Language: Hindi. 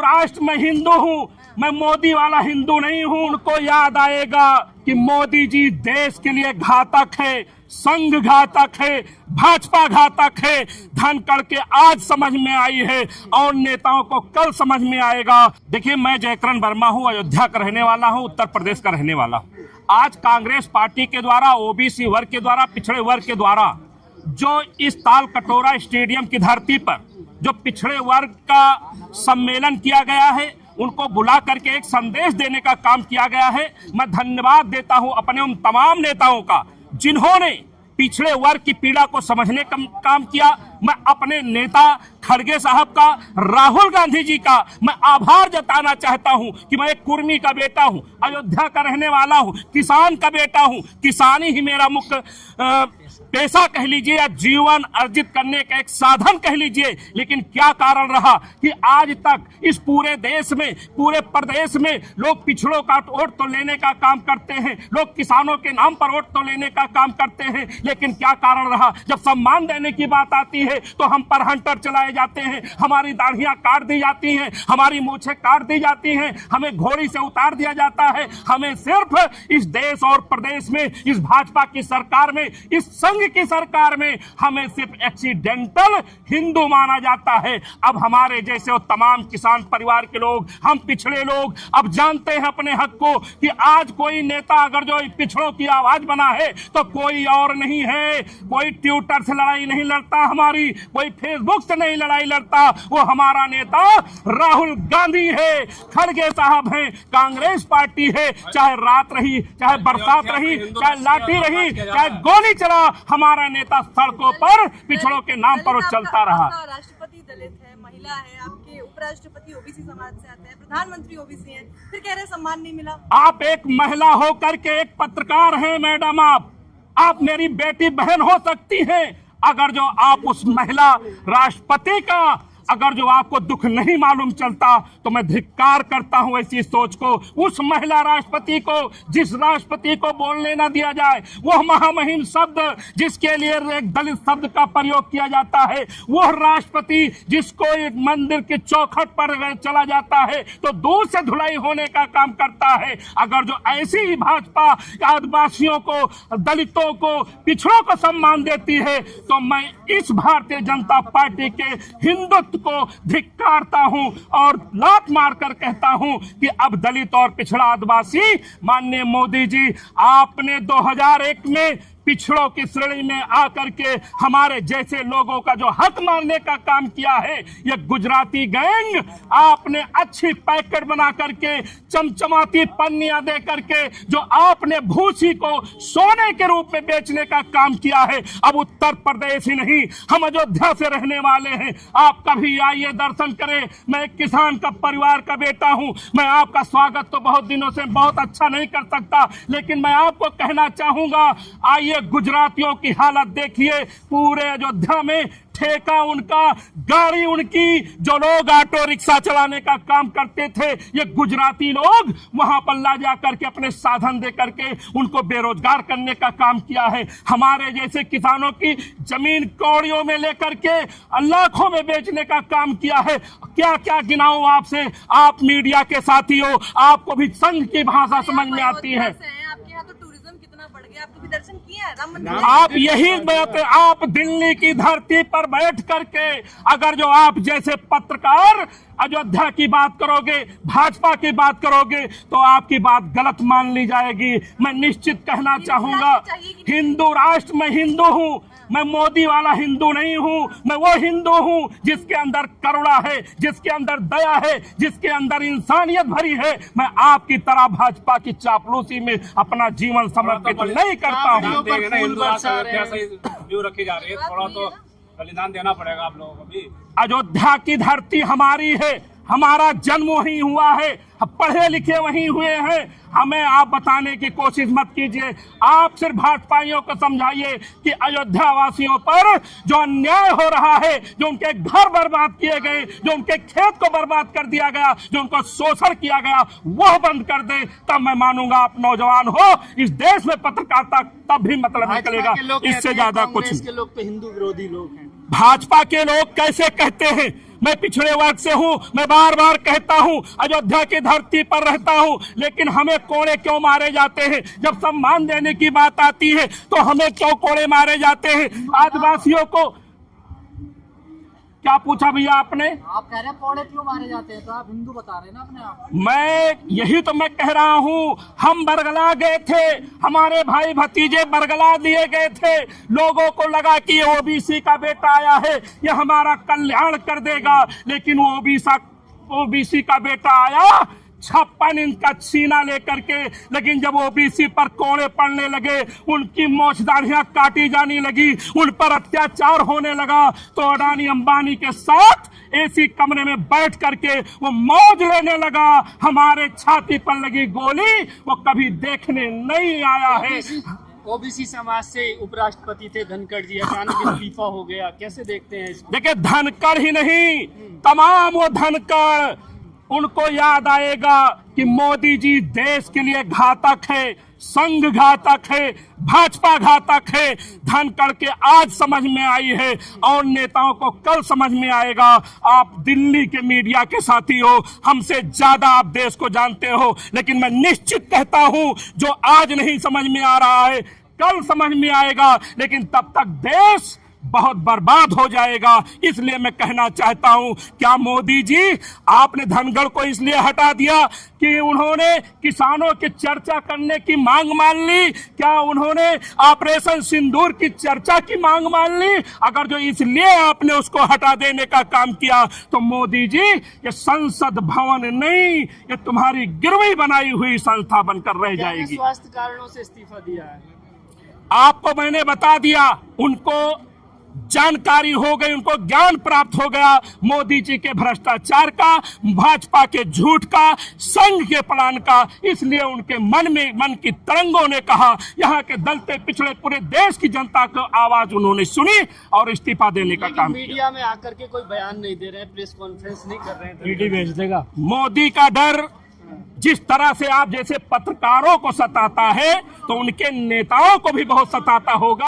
राष्ट्र में हिंदू हूँ, मैं मोदी वाला हिंदू नहीं हूँ। उनको याद आएगा कि मोदी जी देश के लिए घातक है, संघ घातक है, भाजपा घातक है। धनखड़ के आज समझ में आई है और नेताओं को कल समझ में आएगा। देखिए, मैं जयकरण वर्मा हूँ, अयोध्या का रहने वाला हूँ, उत्तर प्रदेश का रहने वाला हूँ। आज कांग्रेस पार्टी के द्वारा, ओबीसी वर्ग के द्वारा, पिछड़े वर्ग के द्वारा जो इस ताल कटोरा स्टेडियम की धरती पर जो पिछड़े वर्ग का सम्मेलन किया गया है, उनको बुला करके एक संदेश देने का काम किया गया है। मैं धन्यवाद देता हूं अपने उन तमाम नेताओं का जिन्होंने पिछड़े वर्ग की पीड़ा को समझने का काम किया। मैं अपने नेता खड़गे साहब का, राहुल गांधी जी का मैं आभार जताना चाहता हूं कि मैं एक कुर्मी का बेटा हूं, अयोध्या का रहने वाला हूं, किसान का बेटा हूं। किसानी ही मेरा मुख्य पेशा कह लीजिए या जीवन अर्जित करने का एक साधन कह लीजिए। लेकिन क्या कारण रहा कि आज तक इस पूरे देश में, पूरे प्रदेश में लोग पिछड़ों का वोट तो लेने का काम करते हैं, लोग किसानों के नाम पर वोट तो लेने का काम करते हैं। लेकिन क्या कारण रहा, जब सम्मान देने की बात आती है तो हम पर हंटर चलाए जाते हैं, हमारी दाढ़ियां काट दी जाती हैं, हमारी मूछें काट दी जाती हैं, हमें घोड़ी से उतार दिया जाता है। हमें सिर्फ इस देश और प्रदेश में, इस भाजपा की सरकार में, इस संघ की सरकार में हमें सिर्फ एक्सीडेंटल हिंदू माना जाता है। अब हमारे जैसे वो तमाम किसान परिवार के लोग, हम पिछड़े लोग अब जानते हैं अपने हक को कि आज कोई नेता अगर जो पिछड़ों की आवाज बना है तो कोई और नहीं है। कोई ट्विटर से लड़ाई नहीं लड़ता हमारी, कोई फेसबुक से नहीं लड़ाई लड़ता, वो हमारा नेता राहुल गांधी है, खड़गे साहब हैं, कांग्रेस पार्टी है। चाहे रात रही, चाहे बरसात रही, चाहे लाठी रही, चाहे गोली चला, हमारा नेता सड़कों पर पिछड़ों के नाम पर वो चलता रहा। राष्ट्रपति दलित है, महिला है, आपके उपराष्ट्रपति ओबीसी समाज से आते हैं, प्रधानमंत्री ओबीसी हैं, फिर कह रहे सम्मान नहीं मिला। आप एक महिला होकर के एक पत्रकार हैं मैडम, आप मेरी बेटी बहन हो सकती हैं। अगर जो आप उस महिला राष्ट्रपति का अगर जो आपको दुख नहीं मालूम चलता तो मैं धिक्कार करता हूं ऐसी सोच को। उस महिला राष्ट्रपति को, जिस राष्ट्रपति को बोलने ना दिया जाए, वह महामहिम शब्द जिसके लिए एक दलित शब्द का प्रयोग किया जाता है, वह राष्ट्रपति जिसको एक मंदिर के चौखट पर चला जाता है तो दूर से धुलाई होने का काम करता है। अगर जो ऐसी ही भाजपा आदिवासियों को, दलितों को, पिछड़ों को सम्मान देती है तो मैं इस भारतीय जनता पार्टी के हिंदुत्व को धिक्कारता हूं और लात मारकर कहता हूं कि अब दलित और पिछड़ा आदिवासी, माननीय मोदी जी, आपने 2001 में पिछड़ों की श्रेणी में आकर के हमारे जैसे लोगों का जो हक मारने का काम किया है, ये गुजराती गैंग आपने अच्छी पैकेट बना करके, चमचमाती पन्नियां दे करके जो आपने भूसी को सोने के रूप में बेचने का काम किया है। अब उत्तर प्रदेश ही नहीं, हम अयोध्या से रहने वाले हैं। आप कभी आइए, दर्शन करें। मैं एक किसान का परिवार का बेटा हूं। मैं आपका स्वागत तो बहुत दिनों से बहुत अच्छा नहीं कर सकता, लेकिन मैं आपको कहना चाहूंगा, आइए गुजरातियों की हालत देखिए। पूरे अयोध्या में ठेका उनका, गाड़ी उनकी, जो लोग ऑटो रिक्शा चलाने का काम करते थे, ये गुजराती लोग वहां पर ला जा करके अपने साधन दे करके उनको बेरोजगार करने का काम किया है। हमारे जैसे किसानों की जमीन कौड़ियों में लेकर के लाखों में बेचने का काम किया है। क्या क्या गिनाऊं आपसे, आप मीडिया के साथी हो, आपको भी संघ की भाषा समझ में आती है। आपके यहाँ तो टूरिज्म कितना बढ़ गया, आपको भी दर्शन किया है राम मंदिर? आप यही बात, आप दिल्ली की धरती पर बैठ करके अगर जो आप जैसे पत्रकार अयोध्या की बात करोगे, भाजपा की बात करोगे तो आपकी बात गलत मान ली जाएगी। मैं निश्चित कहना चाहूंगा, हिंदू राष्ट्र में हिंदू हूं, मैं मोदी वाला हिंदू नहीं हूं। मैं वो हिंदू हूं जिसके अंदर करुणा है, जिसके अंदर दया है, जिसके अंदर इंसानियत भरी है। मैं आपकी तरह भाजपा की चापलूसी में अपना जीवन समर्पित नहीं करता हूं। रखी जा रही है, थोड़ा तो बलिदान देना पड़ेगा आप लोगों को भी। अयोध्या की धरती हमारी है, हमारा जन्म वहीं हुआ है, पढ़े लिखे वहीं हुए हैं। हमें आप बताने की कोशिश मत कीजिए। आप सिर्फ भाजपाइयों को समझाइए कि अयोध्या वासियों पर जो अन्याय हो रहा है, जो उनके घर बर्बाद किए गए, जो उनके खेत को बर्बाद कर दिया गया, जो उनको शोषण किया गया, वह बंद कर दे, तब मैं मानूंगा आप नौजवान हो। इस देश में पत्रकारिता तब भी मतलब निकलेगा, इससे ज्यादा कुछ नहीं। के लोग तो हिंदू विरोधी लोग हैं। भाजपा के लोग कैसे कहते हैं? मैं पिछड़े वर्ग से हूं, मैं बार बार कहता हूं, अयोध्या की धरती पर रहता हूं, लेकिन हमें कोड़े क्यों मारे जाते हैं? जब सम्मान देने की बात आती है तो हमें क्यों कोड़े मारे जाते हैं? आदिवासियों को क्या पूछा भैया आपने? आप कह रहे हैं कोड़े क्यों मारे जाते हैं, तो आप हिंदू बता रहे हैं ना अपने आप। मैं यही तो मैं कह रहा हूं, हम बरगला गए थे, हमारे भाई भतीजे बरगला दिए गए थे, लोगों को लगा कि ये ओबीसी का बेटा आया है, ये हमारा कल्याण कर देगा, लेकिन वो ओबीसी का बेटा आया 56 इंच का सीना लेकर के, लेकिन जब ओबीसी पर कोड़े पड़ने लगे, उनकी मोछदाढ़ियां काटी जाने लगी, उन पर अत्याचार होने लगा, तो अडानी अंबानी के साथ एसी कमरे में बैठ करके वो मौज लेने लगा। हमारे छाती पर लगी गोली वो कभी देखने नहीं आया है। ओबीसी समाज से उपराष्ट्रपति थे धनखड़ जी, अचानक इस्तीफा हो गया, कैसे देखते हैं इसको? देखिए, धनखड़ ही नहीं, तमाम वो धनखड़, उनको याद आएगा कि मोदी जी देश के लिए घातक है, संघ घातक है, भाजपा घातक है। धनखड़ के आज समझ में आई है और नेताओं को कल समझ में आएगा। आप दिल्ली के मीडिया के साथी हो, हमसे ज्यादा आप देश को जानते हो, लेकिन मैं निश्चित कहता हूं, जो आज नहीं समझ में आ रहा है कल समझ में आएगा, लेकिन तब तक देश बहुत बर्बाद हो जाएगा। इसलिए मैं कहना चाहता हूं, क्या मोदी जी आपने धनखड़ को इसलिए हटा दिया कि उन्होंने किसानों की चर्चा करने की मांग मान ली? क्या उन्होंने ऑपरेशन सिंदूर की चर्चा की मांग मान ली? अगर जो इसलिए आपने उसको हटा देने का काम किया, तो मोदी जी ये संसद भवन नहीं, ये तुम्हारी गिरवी बनाई हुई संस्था बनकर रह जाएगी। स्वास्थ्य कारणों से इस्तीफा दिया है। आपको मैंने बता दिया, उनको जानकारी हो गई, उनको ज्ञान प्राप्त हो गया मोदी जी के भ्रष्टाचार का, भाजपा के झूठ का, संघ के प्लान का। इसलिए उनके मन की तरंगों ने कहा, यहाँ के दलते पिछड़े पूरे देश की जनता को आवाज उन्होंने सुनी और इस्तीफा देने का काम किया। मीडिया में आकर के कोई बयान नहीं दे रहे हैं, प्रेस कॉन्फ्रेंस नहीं कर रहे हैं, ईडी भेज देगा। मोदी का डर जिस तरह से आप जैसे पत्रकारों को सताता है, तो उनके नेताओं को भी बहुत सताता होगा।